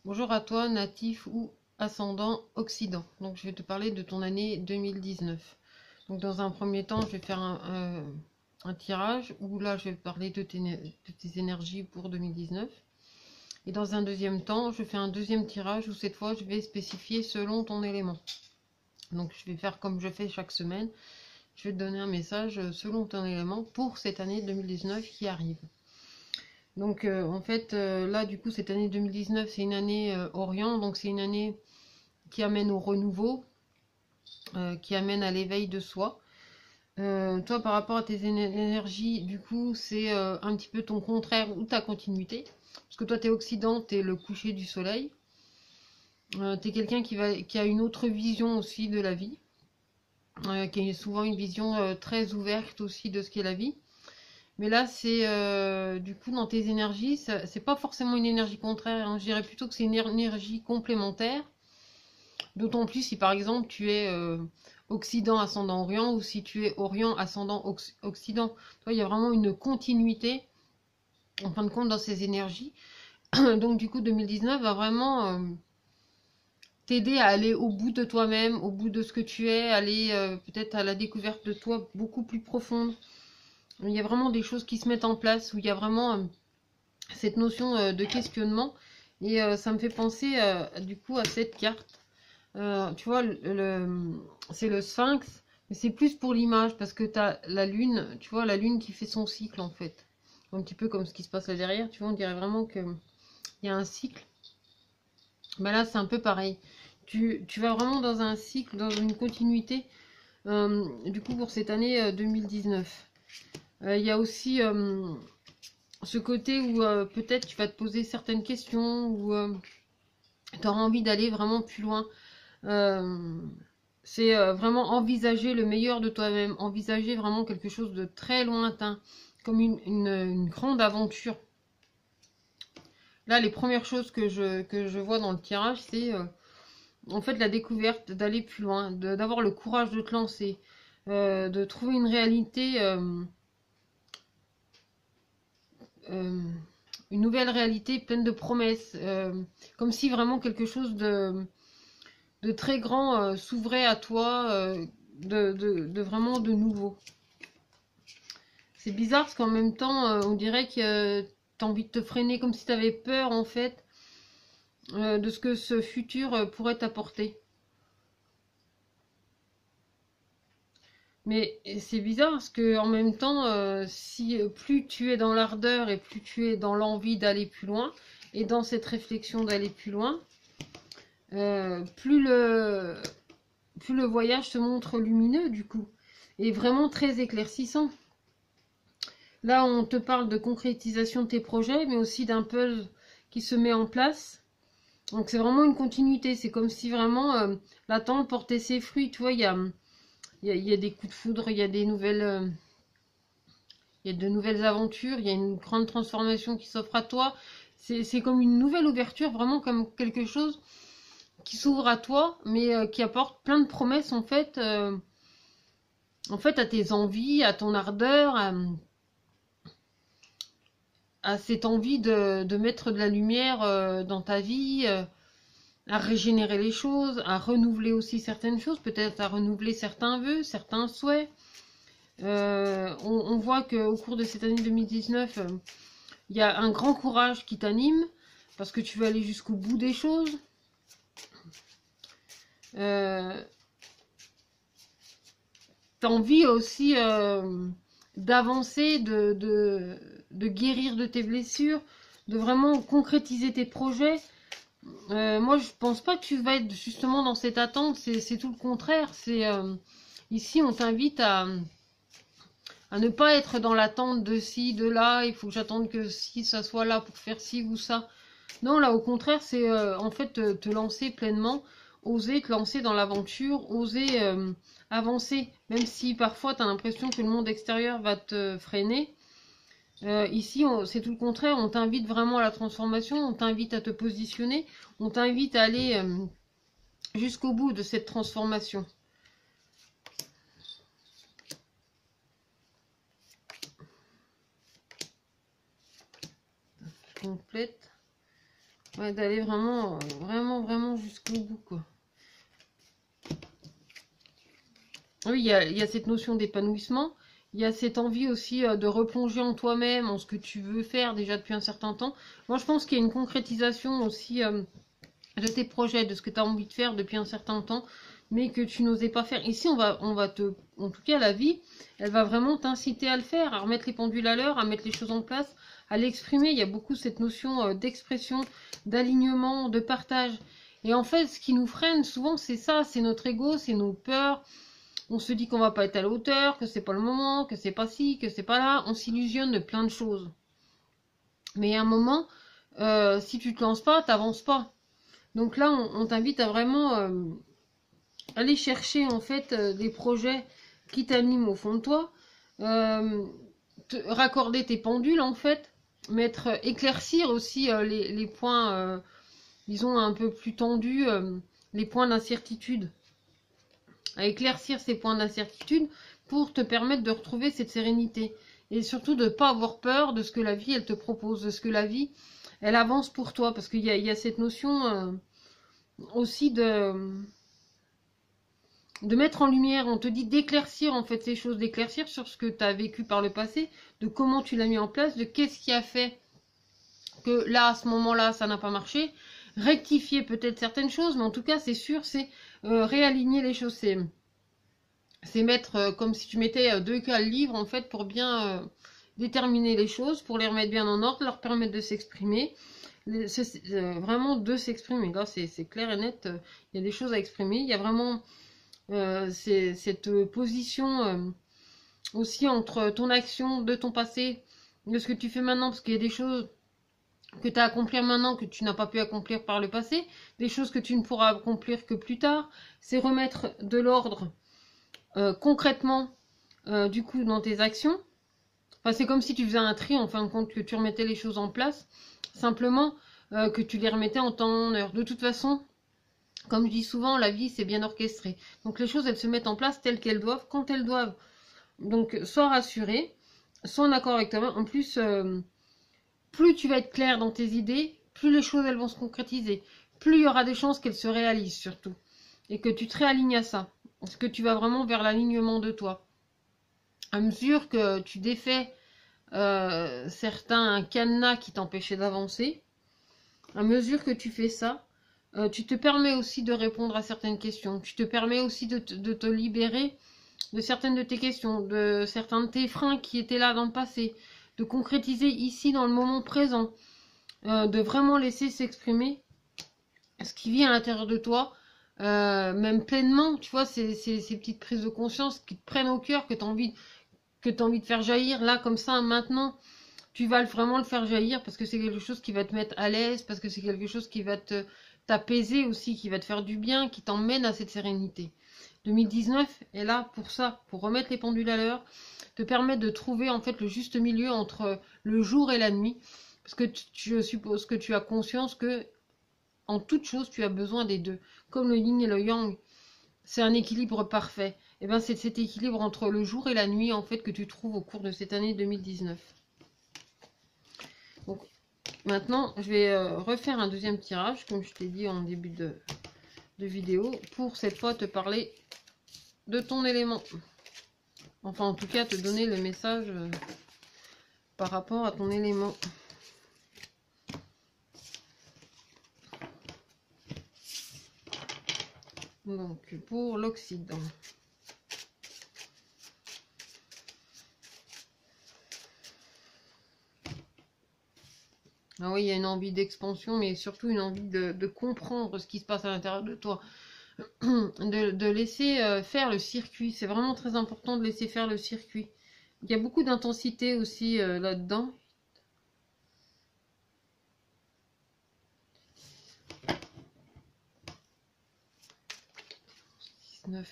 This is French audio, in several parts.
Bonjour à toi, natif ou ascendant Occident. Donc, je vais te parler de ton année 2019. Donc, dans un premier temps, je vais faire un tirage où là, je vais parler de tes énergies pour 2019. Et dans un deuxième temps, je fais un deuxième tirage où cette fois, je vais spécifier selon ton élément. Donc, je vais faire comme je fais chaque semaine. Je vais te donner un message selon ton élément pour cette année 2019 qui arrive. Donc en fait, là du coup, cette année 2019, c'est une année Orient, donc c'est une année qui amène au renouveau, qui amène à l'éveil de soi. Toi, par rapport à tes énergies, du coup, c'est un petit peu ton contraire ou ta continuité. Parce que toi, t'es Occident, t'es le coucher du soleil. T'es quelqu'un qui a une autre vision aussi de la vie, qui a souvent une vision très ouverte aussi de ce qu'est la vie. Mais là, c'est du coup dans tes énergies, c'est pas forcément une énergie contraire, hein. Je dirais plutôt que c'est une énergie complémentaire. D'autant plus si par exemple tu es Occident ascendant Orient ou si tu es Orient ascendant Occident. Toi, il y a vraiment une continuité en fin de compte dans ces énergies. Donc du coup, 2019 va vraiment t'aider à aller au bout de toi-même, au bout de ce que tu es, aller peut-être à la découverte de toi beaucoup plus profonde. Il y a vraiment des choses qui se mettent en place où il y a vraiment cette notion de questionnement. Et ça me fait penser du coup à cette carte. Tu vois, c'est le sphinx, mais c'est plus pour l'image parce que tu as la lune, tu vois, la lune qui fait son cycle en fait. Un petit peu comme ce qui se passe là derrière, tu vois, on dirait vraiment qu'il y a un cycle. Ben là, c'est un peu pareil. Tu vas vraiment dans un cycle, dans une continuité, du coup, pour cette année 2019. Il y a aussi ce côté où peut-être tu vas te poser certaines questions, ou tu auras envie d'aller vraiment plus loin. Euh, c'est vraiment envisager le meilleur de toi-même, envisager vraiment quelque chose de très lointain, comme une grande aventure. Là, les premières choses que je vois dans le tirage, c'est en fait la découverte, d'aller plus loin, d'avoir le courage de te lancer, de trouver euh, une nouvelle réalité pleine de promesses, comme si vraiment quelque chose de très grand s'ouvrait à toi, de vraiment de nouveau. C'est bizarre parce qu'en même temps, on dirait que t'as envie de te freiner comme si t'avais peur en fait de ce que ce futur pourrait t'apporter. Mais c'est bizarre parce que en même temps, si plus tu es dans l'ardeur et plus tu es dans l'envie d'aller plus loin et dans cette réflexion d'aller plus loin, euh, plus le plus le voyage se montre lumineux du coup et vraiment très éclaircissant. Là, on te parle de concrétisation de tes projets, mais aussi d'un puzzle qui se met en place. Donc c'est vraiment une continuité. C'est comme si vraiment l'attente portait ses fruits. Tu vois, il y a des coups de foudre, il y a de nouvelles aventures, il y a une grande transformation qui s'offre à toi. C'est comme une nouvelle ouverture, vraiment comme quelque chose qui s'ouvre à toi, mais qui apporte plein de promesses en fait à tes envies, à ton ardeur, à cette envie de mettre de la lumière dans ta vie, à régénérer les choses, à renouveler aussi certaines choses, peut-être à renouveler certains vœux, certains souhaits. On voit qu'au cours de cette année 2019, il y a un grand courage qui t'anime, parce que tu veux aller jusqu'au bout des choses. Euh, tu as envie aussi d'avancer, de guérir de tes blessures, de vraiment concrétiser tes projets. Moi, je pense pas que tu vas être justement dans cette attente. C'est tout le contraire. Ici, on t'invite à ne pas être dans l'attente de ci, de là. Il faut que j'attende que ci, ça soit là pour faire ci ou ça. Non, là, au contraire, c'est en fait te lancer pleinement, oser te lancer dans l'aventure, oser avancer, même si parfois tu as l'impression que le monde extérieur va te freiner. Ici, c'est tout le contraire. On t'invite vraiment à la transformation, on t'invite à te positionner, on t'invite à aller jusqu'au bout de cette transformation. Je complète. Ouais, d'aller vraiment, vraiment jusqu'au bout, quoi. Oui, il y a cette notion d'épanouissement. Il y a cette envie aussi de replonger en toi-même, en ce que tu veux faire déjà depuis un certain temps. Moi, je pense qu'il y a une concrétisation aussi de tes projets, de ce que tu as envie de faire depuis un certain temps, mais que tu n'osais pas faire. Ici, on va te, en tout cas, la vie, elle va vraiment t'inciter à le faire, à remettre les pendules à l'heure, à mettre les choses en place, à l'exprimer. Il y a beaucoup cette notion d'expression, d'alignement, de partage. Et en fait, ce qui nous freine souvent, c'est ça, c'est notre ego, c'est nos peurs. On se dit qu'on va pas être à la hauteur, que c'est pas le moment, que c'est pas ci, que c'est pas là. On s'illusionne de plein de choses. Mais à un moment, si tu te lances pas, t'avances pas. Donc là, on t'invite à vraiment aller chercher en fait des projets qui t'animent au fond de toi, raccorder tes pendules en fait, éclaircir aussi les points, disons un peu plus tendus, les points d'incertitude, à éclaircir ces points d'incertitude pour te permettre de retrouver cette sérénité et surtout de ne pas avoir peur de ce que la vie elle te propose, de ce que la vie elle avance pour toi, parce qu'il y a cette notion aussi de mettre en lumière, on te dit d'éclaircir en fait ces choses, d'éclaircir sur ce que tu as vécu par le passé, de comment tu l'as mis en place, de qu'est-ce qui a fait que là, à ce moment-là, ça n'a pas marché, rectifier peut-être certaines choses, mais en tout cas, c'est sûr, c'est réaligner les choses, c'est mettre, comme si tu mettais deux cales livres en fait, pour bien déterminer les choses, pour les remettre bien en ordre, leur permettre de s'exprimer, vraiment de s'exprimer. Là, c'est clair et net, il y a des choses à exprimer, il y a vraiment c'est cette position aussi entre ton action de ton passé, de ce que tu fais maintenant, parce qu'il y a des choses que tu as à accomplir maintenant que tu n'as pas pu accomplir par le passé, des choses que tu ne pourras accomplir que plus tard. C'est remettre de l'ordre concrètement du coup dans tes actions. Enfin, c'est comme si tu faisais un tri en fin de compte, que tu remettais les choses en place, simplement que tu les remettais en temps, en heure. De toute façon, comme je dis souvent, la vie, c'est bien orchestré. Donc les choses, elles se mettent en place telles qu'elles doivent, quand elles doivent. Donc sois rassuré, sois en accord avec toi-même. En plus, plus tu vas être clair dans tes idées, plus les choses, elles vont se concrétiser. Plus il y aura des chances qu'elles se réalisent surtout. Et que tu te réalignes à ça. Parce que tu vas vraiment vers l'alignement de toi. À mesure que tu défais certains cadenas qui t'empêchaient d'avancer, à mesure que tu fais ça, tu te permets aussi de répondre à certaines questions. Tu te permets aussi de te libérer de certaines de tes questions, de certains de tes freins qui étaient là dans le passé, de concrétiser ici dans le moment présent, de vraiment laisser s'exprimer ce qui vit à l'intérieur de toi, même pleinement, tu vois, ces petites prises de conscience qui te prennent au cœur, que tu as envie de faire jaillir, là, comme ça, maintenant, tu vas vraiment le faire jaillir parce que c'est quelque chose qui va te mettre à l'aise, parce que c'est quelque chose qui va t'apaiser aussi, qui va te faire du bien, qui t'emmène à cette sérénité. 2019 est là pour ça, pour remettre les pendules à l'heure, te permettre de trouver en fait le juste milieu entre le jour et la nuit, parce que je suppose que tu as conscience que en toute chose tu as besoin des deux, comme le yin et le yang, c'est un équilibre parfait. Et bien c'est cet équilibre entre le jour et la nuit en fait que tu trouves au cours de cette année 2019. Donc maintenant je vais refaire un deuxième tirage, comme je t'ai dit en début de vidéo, pour cette fois te parler de ton élément. Enfin, en tout cas, te donner le message par rapport à ton élément. Donc, pour l'Occident. Ah oui, il y a une envie d'expansion, mais surtout une envie de comprendre ce qui se passe à l'intérieur de toi. De laisser faire le circuit. C'est vraiment très important de laisser faire le circuit. Il y a beaucoup d'intensité aussi là-dedans.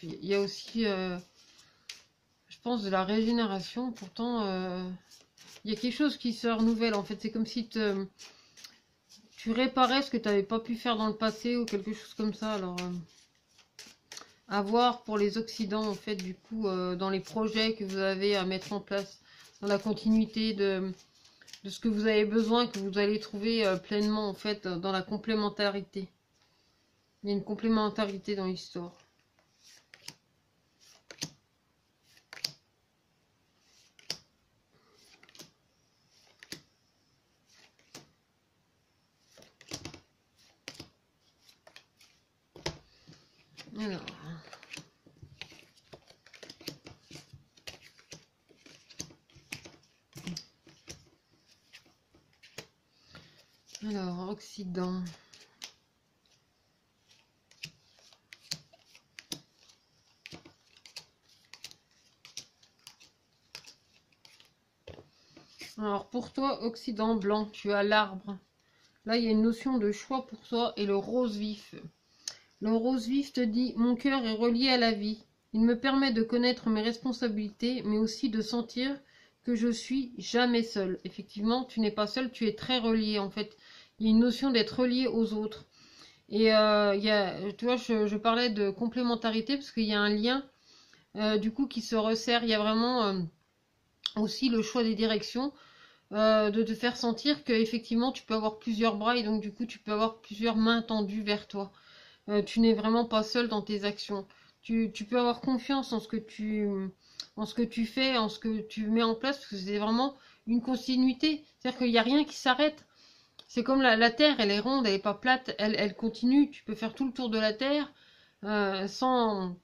Il y a aussi, je pense, de la régénération. Pourtant, il y a quelque chose qui se renouvelle. En fait, c'est comme si tu réparais ce que tu n'avais pas pu faire dans le passé ou quelque chose comme ça. Alors, à voir pour les Occidents, en fait, du coup, dans les projets que vous avez à mettre en place, dans la continuité de ce que vous avez besoin, que vous allez trouver pleinement en fait dans la complémentarité. Il y a une complémentarité dans l'histoire. Alors, Occident. Alors, pour toi, Occident blanc, tu as l'arbre. Là, il y a une notion de choix pour toi et le rose vif. Le rose vif te dit: mon cœur est relié à la vie. Il me permet de connaître mes responsabilités, mais aussi de sentir que je suis jamais seul. Effectivement, tu n'es pas seul, tu es très relié en fait. Il y a une notion d'être relié aux autres. Et tu vois, je parlais de complémentarité parce qu'il y a un lien du coup qui se resserre. Il y a vraiment aussi le choix des directions. De te faire sentir que effectivement tu peux avoir plusieurs bras et donc du coup tu peux avoir plusieurs mains tendues vers toi. Tu n'es vraiment pas seul dans tes actions. Tu peux avoir confiance en ce que tu fais, en ce que tu mets en place, parce que c'est vraiment une continuité. C'est-à-dire qu'il n'y a rien qui s'arrête. C'est comme la Terre, elle est ronde, elle n'est pas plate, elle continue. Tu peux faire tout le tour de la Terre sans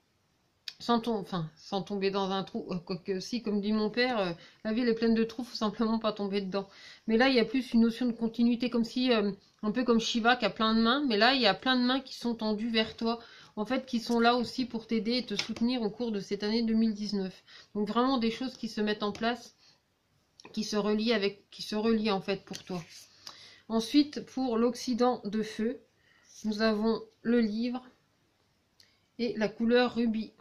tomber dans un trou. Quoique si, comme dit mon père, la vie elle est pleine de trous, faut simplement pas tomber dedans. Mais là, il y a plus une notion de continuité, comme si, un peu comme Shiva qui a plein de mains, mais là, il y a plein de mains qui sont tendues vers toi, en fait, qui sont là aussi pour t'aider et te soutenir au cours de cette année 2019. Donc vraiment des choses qui se mettent en place, qui se relient en fait pour toi. Ensuite, pour l'Occident de feu, nous avons le livre et la couleur rubis.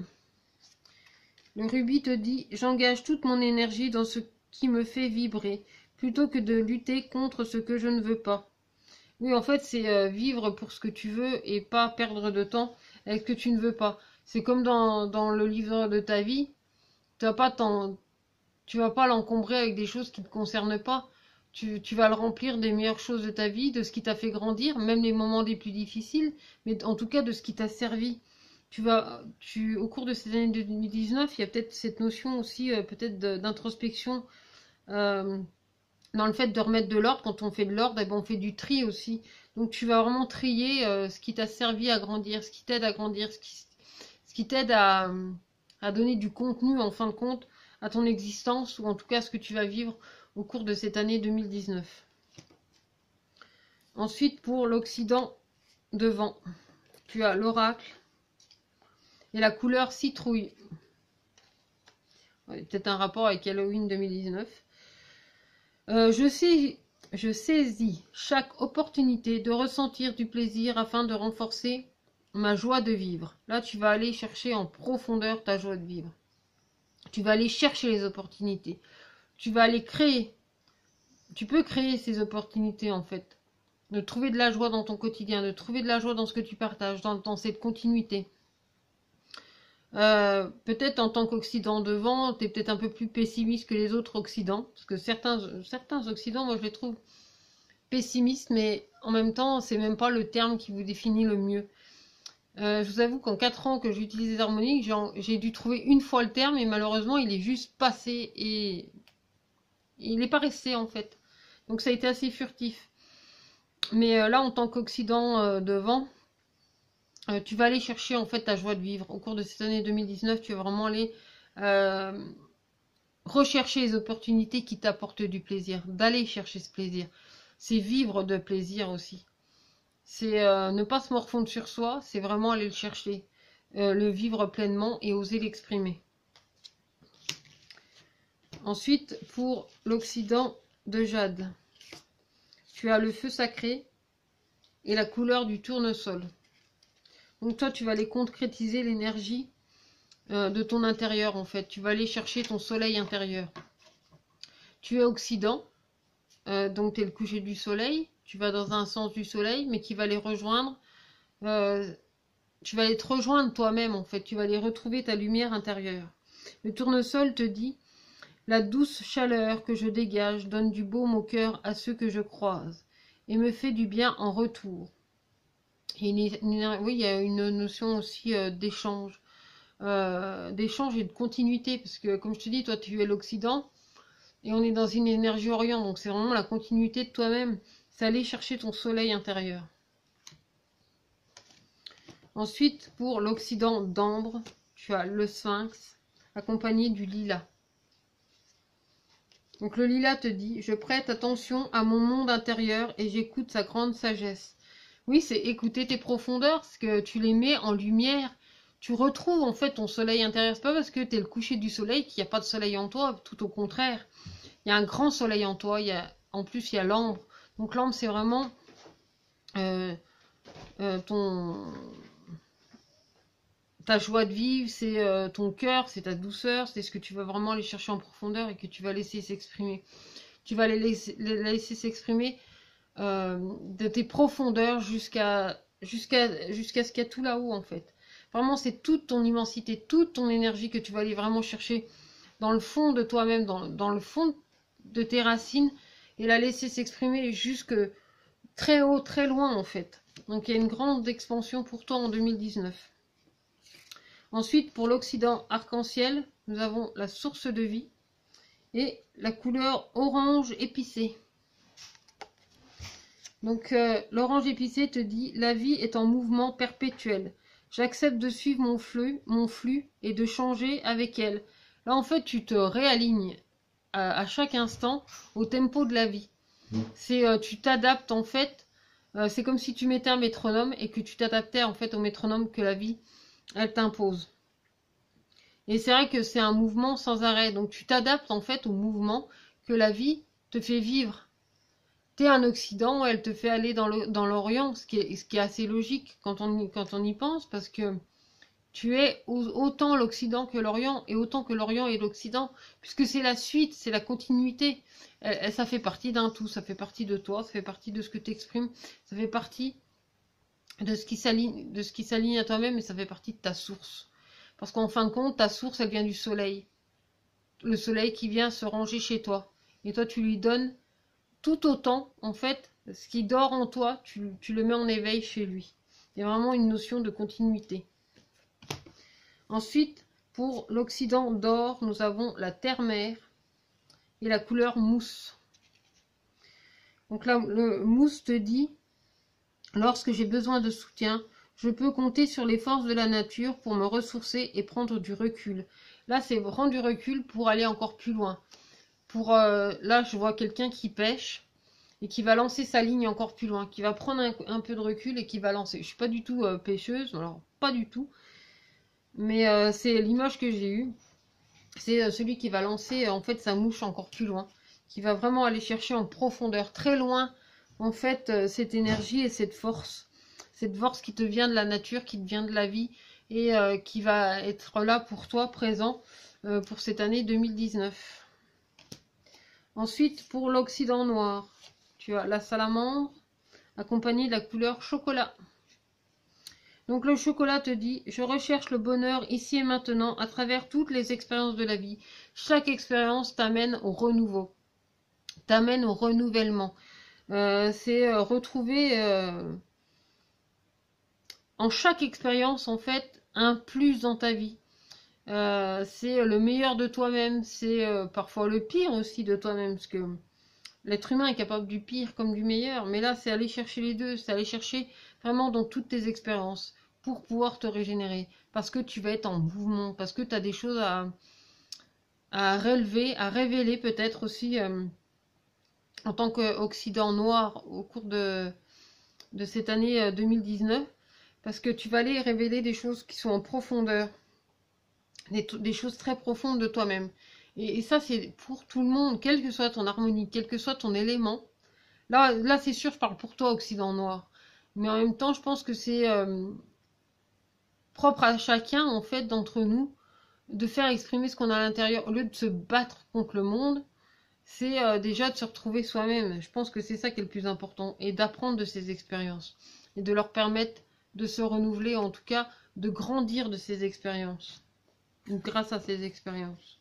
Le rubis te dit: j'engage toute mon énergie dans ce qui me fait vibrer, plutôt que de lutter contre ce que je ne veux pas. Oui, en fait, c'est vivre pour ce que tu veux et pas perdre de temps avec ce que tu ne veux pas. C'est comme dans le livre de ta vie, tu vas pas l'encombrer avec des choses qui ne te concernent pas. Tu vas le remplir des meilleures choses de ta vie, de ce qui t'a fait grandir, même les moments les plus difficiles, mais en tout cas de ce qui t'a servi. Au cours de cette année 2019, il y a peut-être cette notion aussi, peut-être d'introspection, dans le fait de remettre de l'ordre. Quand on fait de l'ordre, eh ben, on fait du tri aussi. Donc tu vas vraiment trier ce qui t'a servi à grandir, ce qui t'aide à grandir, ce qui t'aide à donner du contenu, en fin de compte, à ton existence, ou en tout cas à ce que tu vas vivre au cours de cette année 2019. Ensuite, pour l'Occident devant, tu as l'oracle et la couleur citrouille. Peut-être un rapport avec Halloween 2019. Je saisis chaque opportunité de ressentir du plaisir afin de renforcer ma joie de vivre. Là, tu vas aller chercher en profondeur ta joie de vivre. Tu vas aller chercher les opportunités. Tu vas aller créer. Tu peux créer ces opportunités en fait. De trouver de la joie dans ton quotidien, de trouver de la joie dans ce que tu partages, dans cette continuité. Peut-être en tant qu'Occident devant, tu es peut-être un peu plus pessimiste que les autres Occidents, parce que certains Occidents, moi je les trouve pessimistes, mais en même temps, c'est même pas le terme qui vous définit le mieux. Je vous avoue qu'en 4 ans que j'utilise les harmoniques, j'ai dû trouver une fois le terme, et malheureusement, il est juste passé, et il n'est pas resté en fait. Donc ça a été assez furtif. Mais là, en tant qu'Occident devant, tu vas aller chercher en fait ta joie de vivre. Au cours de cette année 2019, tu vas vraiment aller rechercher les opportunités qui t'apportent du plaisir, d'aller chercher ce plaisir. C'est vivre de plaisir aussi. C'est ne pas se morfondre sur soi, c'est vraiment aller le chercher, le vivre pleinement et oser l'exprimer. Ensuite, pour l'Occident de jade, tu as le feu sacré et la couleur du tournesol. Donc toi, tu vas aller concrétiser l'énergie de ton intérieur, en fait. Tu vas aller chercher ton soleil intérieur. Tu es Occident, donc tu es le coucher du soleil. Tu vas dans un sens du soleil, mais qui va les rejoindre. Tu vas aller te rejoindre toi-même, en fait. Tu vas aller retrouver ta lumière intérieure. Le tournesol te dit: La douce chaleur que je dégage donne du baume au cœur à ceux que je croise et me fait du bien en retour. Et oui, il y a une notion aussi d'échange et de continuité, parce que comme je te dis, toi tu es l'Occident et on est dans une énergie Orient, donc c'est vraiment la continuité de toi-même, c'est aller chercher ton soleil intérieur. Ensuite, pour l'Occident d'ambre, tu as le Sphinx accompagné du lilas. Donc le lilas te dit, je prête attention à mon monde intérieur et j'écoute sa grande sagesse. Oui, c'est écouter tes profondeurs, parce que tu les mets en lumière. Tu retrouves en fait ton soleil intérieur. C'est pas parce que tu es le coucher du soleil qu'il n'y a pas de soleil en toi, tout au contraire. Il y a un grand soleil en toi, en plus il y a l'ambre. Donc l'ambre c'est vraiment ton... ta joie de vivre, c'est ton cœur, c'est ta douceur, c'est ce que tu vas vraiment aller chercher en profondeur et que tu vas laisser s'exprimer. Tu vas les laisser s'exprimer de tes profondeurs jusqu'à ce qu'il y a tout là-haut en fait. Vraiment, c'est toute ton immensité, toute ton énergie que tu vas aller vraiment chercher dans le fond de toi-même, dans le fond de tes racines et la laisser s'exprimer jusque très haut, très loin en fait. Donc il y a une grande expansion pour toi en 2019. Ensuite, pour l'Occident arc-en-ciel, nous avons la source de vie et la couleur orange épicé. Donc l'orange épicé te dit « La vie est en mouvement perpétuel. J'accepte de suivre mon flux et de changer avec elle. » Là, en fait, tu te réalignes à chaque instant au tempo de la vie. Tu t'adaptes, en fait. C'est comme si tu mettais un métronome et que tu t'adaptais, en fait, au métronome que la vie, elle t'impose. Et c'est vrai que c'est un mouvement sans arrêt. Donc, tu t'adaptes, en fait, au mouvement que la vie te fait vivre. T'es un Occident, elle te fait aller dans l'Orient, ce qui est assez logique quand on y pense, parce que tu es autant l'Occident que l'Orient, et autant que l'Orient et l'Occident, puisque c'est la suite, c'est la continuité. Ça fait partie d'un tout, ça fait partie de toi, ça fait partie de ce que tu exprimes, ça fait partie de ce qui s'aligne à toi-même, et ça fait partie de ta source. Parce qu'en fin de compte, ta source, elle vient du soleil. Le soleil qui vient se ranger chez toi. Et toi, tu lui donnes tout autant, en fait, ce qui dort en toi, tu le mets en éveil chez lui. Il y a vraiment une notion de continuité. Ensuite, pour l'Occident d'or, nous avons la terre-mère et la couleur mousse. Donc là, le mousse te dit, lorsque j'ai besoin de soutien, je peux compter sur les forces de la nature pour me ressourcer et prendre du recul. Là, c'est prendre du recul pour aller encore plus loin. Là, je vois quelqu'un qui pêche et qui va lancer sa ligne encore plus loin, qui va prendre un peu de recul et qui va lancer. Je suis pas du tout pêcheuse, alors pas du tout, mais c'est l'image que j'ai eue. C'est celui qui va lancer en fait sa mouche encore plus loin, qui va vraiment aller chercher en profondeur, très loin, en fait, cette énergie et cette force qui te vient de la nature, qui te vient de la vie et qui va être là pour toi, présent pour cette année 2019. Ensuite, pour l'Occident noir, tu as la salamandre accompagnée de la couleur chocolat. Donc le chocolat te dit, je recherche le bonheur ici et maintenant à travers toutes les expériences de la vie. Chaque expérience t'amène au renouveau, t'amène au renouvellement. C'est retrouver en chaque expérience en fait un plus dans ta vie. C'est le meilleur de toi-même, c'est parfois le pire aussi de toi-même, parce que l'être humain est capable du pire comme du meilleur, mais là c'est aller chercher les deux, c'est aller chercher vraiment dans toutes tes expériences pour pouvoir te régénérer, parce que tu vas être en mouvement, parce que tu as des choses à relever, à révéler peut-être aussi en tant qu'Occident noir au cours de cette année 2019, parce que tu vas aller révéler des choses qui sont en profondeur, des choses très profondes de toi-même. Et ça, c'est pour tout le monde, quelle que soit ton harmonie, quel que soit ton élément. Là c'est sûr, je parle pour toi, Occident noir. Mais en même temps, je pense que c'est propre à chacun, en fait, d'entre nous, de faire exprimer ce qu'on a à l'intérieur. Au lieu de se battre contre le monde, c'est déjà de se retrouver soi-même. Je pense que c'est ça qui est le plus important. Et d'apprendre de ces expériences. Et de leur permettre de se renouveler, en tout cas, de grandir de ces expériences. Grâce à ces expériences.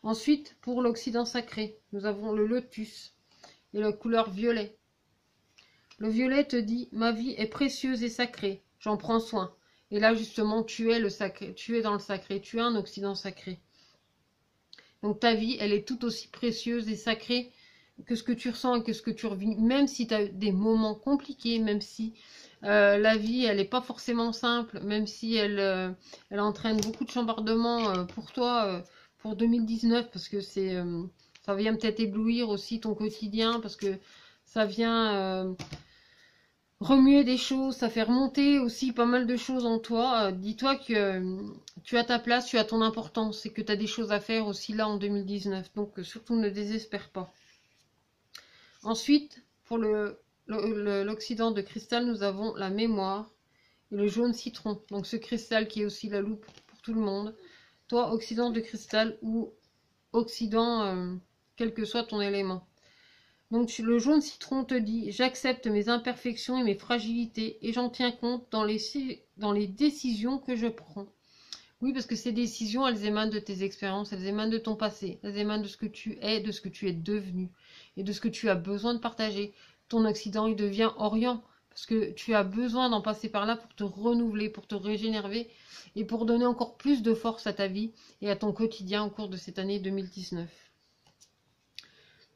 Ensuite, pour l'Occident sacré, nous avons le lotus et la couleur violet. Le violet te dit, ma vie est précieuse et sacrée, j'en prends soin. Et là, justement, tu es le sacré, tu es dans le sacré, tu es un Occident sacré. Donc ta vie, elle est tout aussi précieuse et sacrée que ce que tu ressens et que ce que tu revis, même si tu as des moments compliqués, même si la vie, elle n'est pas forcément simple, même si elle entraîne beaucoup de chambardements pour toi, pour 2019, parce que ça vient peut-être éblouir aussi ton quotidien, parce que ça vient remuer des choses, ça fait remonter aussi pas mal de choses en toi. Dis-toi que tu as ta place, tu as ton importance et que tu as des choses à faire aussi là en 2019. Donc surtout ne désespère pas. Ensuite, pour l'Occident de cristal, nous avons la mémoire et le jaune citron. Donc ce cristal qui est aussi la loupe pour tout le monde. Toi, Occident de cristal ou Occident, quel que soit ton élément. Donc le jaune citron te dit, j'accepte mes imperfections et mes fragilités et j'en tiens compte dans les décisions que je prends. Oui, parce que ces décisions, elles émanent de tes expériences, elles émanent de ton passé, elles émanent de ce que tu es, de ce que tu es devenu et de ce que tu as besoin de partager. Ton Occident, il devient Orient parce que tu as besoin d'en passer par là pour te renouveler, pour te régénérer et pour donner encore plus de force à ta vie et à ton quotidien au cours de cette année 2019.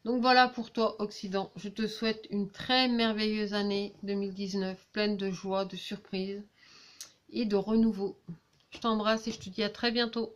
Donc voilà pour toi, Occident. Je te souhaite une très merveilleuse année 2019, pleine de joie, de surprises et de renouveau. Je t'embrasse et je te dis à très bientôt.